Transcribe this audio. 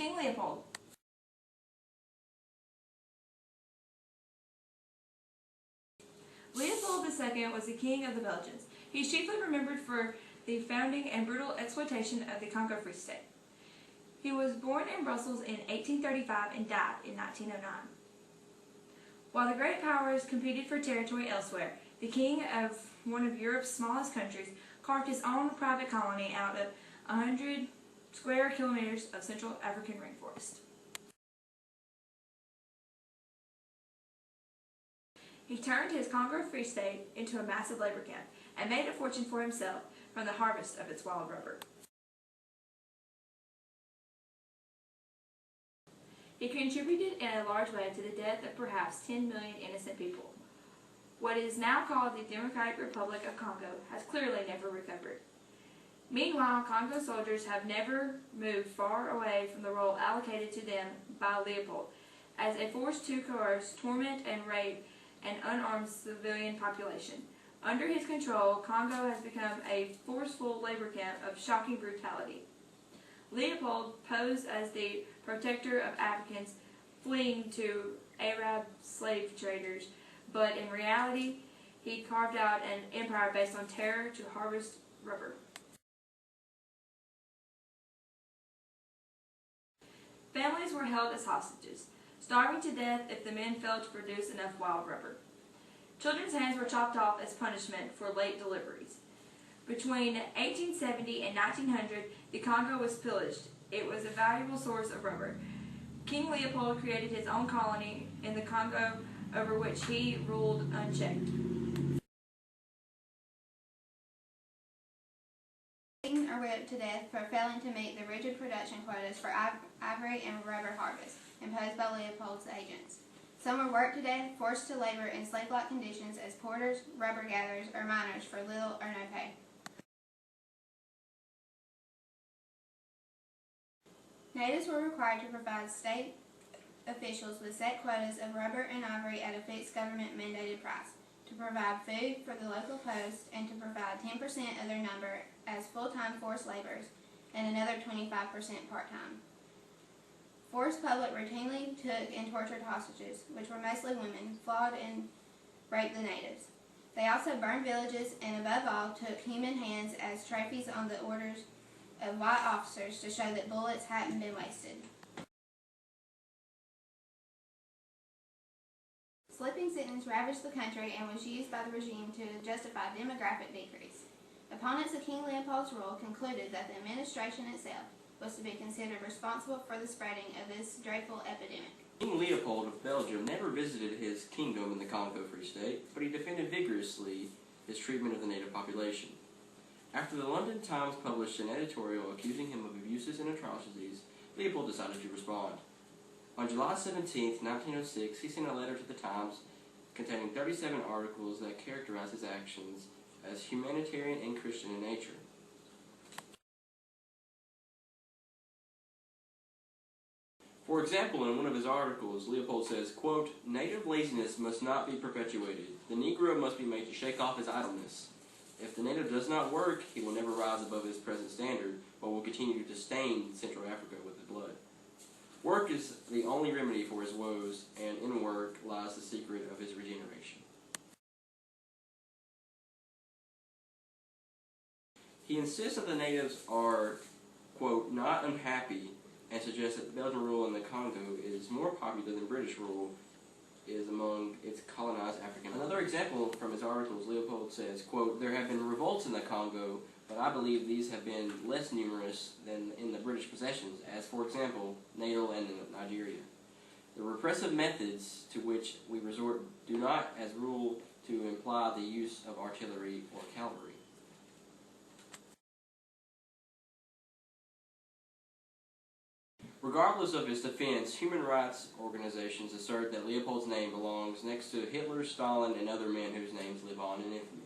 King Leopold. Leopold II was the king of the Belgians. He is chiefly remembered for the founding and brutal exploitation of the Congo Free State. He was born in Brussels in 1835 and died in 1909. While the great powers competed for territory elsewhere, the king of one of Europe's smallest countries carved his own private colony out of 100 square kilometers of Central African rainforest. He turned his Congo Free State into a massive labor camp and made a fortune for himself from the harvest of its wild rubber. He contributed in a large way to the death of perhaps 10 million innocent people. What is now called the Democratic Republic of Congo has clearly never recovered. Meanwhile, Congo soldiers have never moved far away from the role allocated to them by Leopold as a force to coerce, torment, and rape an unarmed civilian population. Under his control, Congo has become a forceful labor camp of shocking brutality. Leopold posed as the protector of Africans fleeing to Arab slave traders, but in reality, he carved out an empire based on terror to harvest rubber. Families were held as hostages, starving to death if the men failed to produce enough wild rubber. Children's hands were chopped off as punishment for late deliveries. Between 1870 and 1900, the Congo was pillaged. It was a valuable source of rubber. King Leopold created his own colony in the Congo over which he ruled unchecked. Beaten or whipped to death for failing to meet the rigid production quotas for ivory and rubber harvest imposed by Leopold's agents. Some were worked to death, forced to labor in slave-like conditions as porters, rubber gatherers, or miners for little or no pay. Natives were required to provide state officials with set quotas of rubber and ivory at a fixed government-mandated price, to provide food for the local post, and to provide 10% of their number as full-time forced laborers and another 25% part-time. Forced public routinely took and tortured hostages, which were mostly women, flogged and raped the natives. They also burned villages and, above all, took human hands as trophies on the orders of white officers to show that bullets hadn't been wasted. Sleeping sickness ravaged the country and was used by the regime to justify demographic decrease. Opponents of King Leopold's rule concluded that the administration itself was to be considered responsible for the spreading of this dreadful epidemic. King Leopold of Belgium never visited his kingdom in the Congo Free State, but he defended vigorously his treatment of the native population. After the London Times published an editorial accusing him of abuses and atrocities, Leopold decided to respond. On July 17, 1906, he sent a letter to the Times containing 37 articles that characterized his actions as humanitarian and Christian in nature. For example, in one of his articles, Leopold says, quote, "Native laziness must not be perpetuated. The Negro must be made to shake off his idleness. If the native does not work, he will never rise above his present standard, but will continue to stain Central Africa with his blood. Work is the only remedy for his woes, and in work lies the secret of his regeneration." He insists that the natives are, quote, "not unhappy," and suggests that Belgian rule in the Congo is more popular than British rule is among its colonized African. Another example from his articles, Leopold says, quote, "There have been revolts in the Congo, but I believe these have been less numerous than in the British possessions, as, for example, Natal and in Nigeria. The repressive methods to which we resort do not, as rule, to imply the use of artillery or cavalry." Regardless of his defense, human rights organizations assert that Leopold's name belongs next to Hitler, Stalin, and other men whose names live on in infamy.